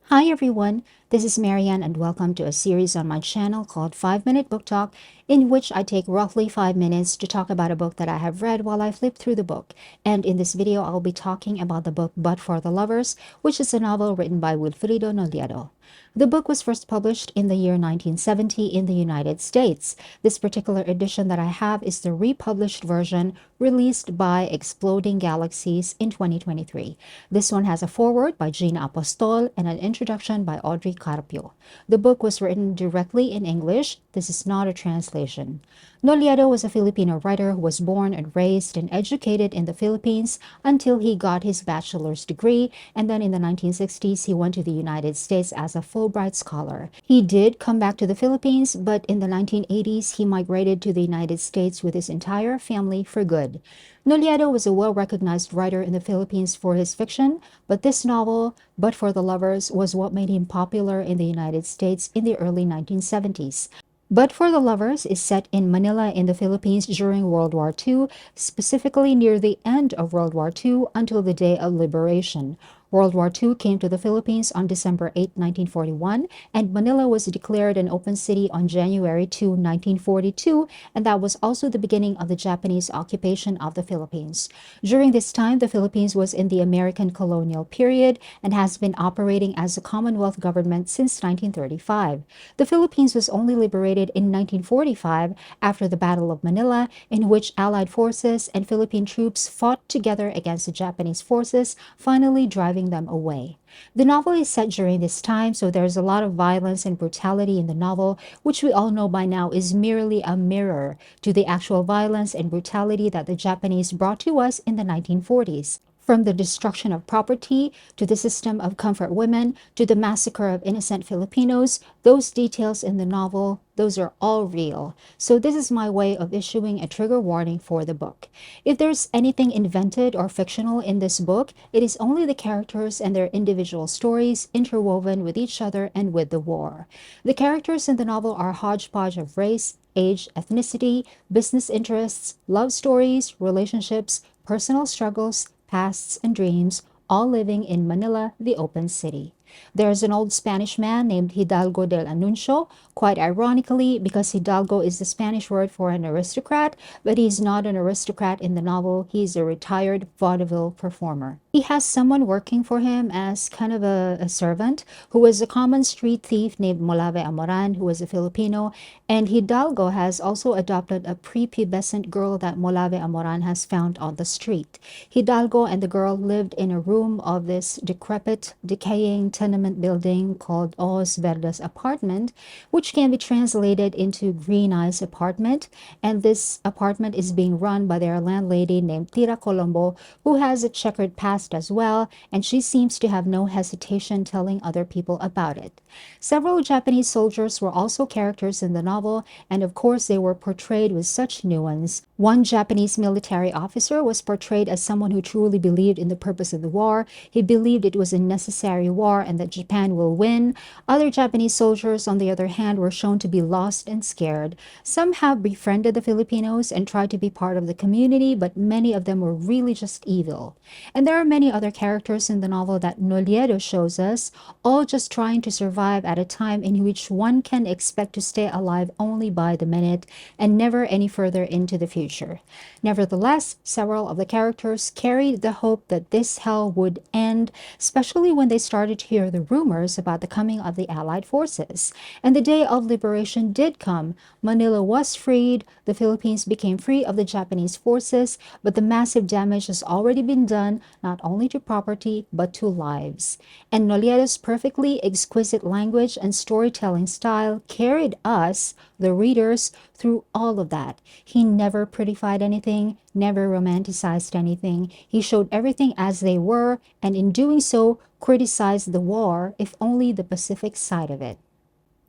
Hi everyone, this is Marianne and welcome to a series on my channel called 5 Minute Book Talk, in which I take roughly 5 minutes to talk about a book that I have read while I flip through the book. And in this video, I'll be talking about the book But for the Lovers, which is a novel written by Wilfrido Nolledo. The book was first published in the year 1970 in the United States. This particular edition that I have is the republished version released by Exploding Galaxies in 2023. This one has a foreword by Gina Apostol and an introduction by Audrey Carpio. The book was written directly in English. This is not a translation. Nolledo was a Filipino writer who was born and raised and educated in the Philippines until he got his bachelor's degree, and then in the 1960s he went to the United States as a Fulbright scholar. He did come back to the Philippines, but in the 1980s he migrated to the United States with his entire family for good. Nolledo was a well-recognized writer in the Philippines for his fiction, but this novel, But for the Lovers, was what made him popular in the United States in the early 1970s. But for the Lovers is set in Manila in the Philippines during World War II, specifically near the end of World War II until the day of liberation. World War II came to the Philippines on December 8, 1941, and Manila was declared an open city on January 2, 1942, and that was also the beginning of the Japanese occupation of the Philippines. During this time, the Philippines was in the American colonial period and has been operating as a Commonwealth government since 1935. The Philippines was only liberated in 1945 after the Battle of Manila, in which Allied forces and Philippine troops fought together against the Japanese forces, finally driving them away. The novel is set during this time, so there's a lot of violence and brutality in the novel, which we all know by now is merely a mirror to the actual violence and brutality that the Japanese brought to us in the 1940s. From the destruction of property, to the system of comfort women, to the massacre of innocent Filipinos, those details in the novel, those are all real. So this is my way of issuing a trigger warning for the book. If there's anything invented or fictional in this book, it is only the characters and their individual stories interwoven with each other and with the war. The characters in the novel are a hodgepodge of race, age, ethnicity, business interests, love stories, relationships, personal struggles, pasts, and dreams, all living in Manila, the open city. There's an old Spanish man named Hidalgo del Anuncio, quite ironically, because Hidalgo is the Spanish word for an aristocrat, but he's not an aristocrat in the novel. He's a retired vaudeville performer. He has someone working for him as kind of a servant who was a common street thief named Molave Amoran, who was a Filipino, and Hidalgo has also adopted a prepubescent girl that Molave Amoran has found on the street. Hidalgo and the girl lived in a room of this decrepit, decaying tenement building called Ojos Verdes apartment, which can be translated into Green Eyes apartment, and this apartment is being run by their landlady named Tira Colombo, who has a checkered past as well, and she seems to have no hesitation telling other people about it. Several Japanese soldiers were also characters in the novel, and of course they were portrayed with such nuance. One Japanese military officer was portrayed as someone who truly believed in the purpose of the war. He believed it was a necessary war and that Japan will win. Other Japanese soldiers, on the other hand, were shown to be lost and scared. Some have befriended the Filipinos and tried to be part of the community, but many of them were really just evil. And there are many other characters in the novel that Nolledo shows us, all just trying to survive at a time in which one can expect to stay alive only by the minute and never any further into the future. Nevertheless, several of the characters carried the hope that this hell would end, especially when they started to hear the rumors about the coming of the Allied forces. And the day of liberation did come. Manila was freed, the Philippines became free of the Japanese forces, but the massive damage has already been done, not only to property, but to lives. And Nolledo's perfectly exquisite language and storytelling style carried us, the readers, through all of that. He never prettified anything, never romanticized anything. He showed everything as they were, and in doing so, criticized the war, if only the Pacific side of it.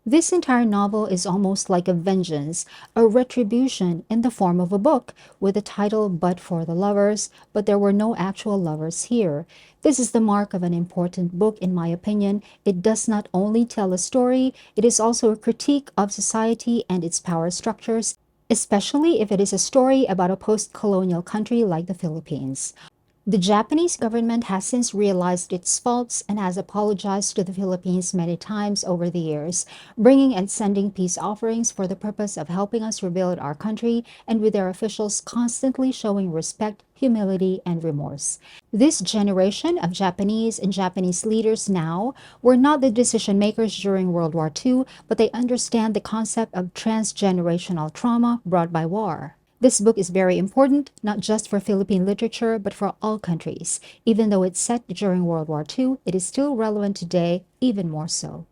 This entire novel is almost like a vengeance, a retribution in the form of a book, with the title But for the Lovers, but there were no actual lovers here. This is the mark of an important book, in my opinion. It does not only tell a story, it is also a critique of society and its power structures, especially if it is a story about a post-colonial country like the Philippines. The Japanese government has since realized its faults and has apologized to the Philippines many times over the years, bringing and sending peace offerings for the purpose of helping us rebuild our country, and with their officials constantly showing respect, humility, and remorse. This generation of Japanese and Japanese leaders now were not the decision makers during World War II, but they understand the concept of transgenerational trauma brought by war. This book is very important, not just for Philippine literature, but for all countries. Even though it's set during World War II, it is still relevant today, even more so.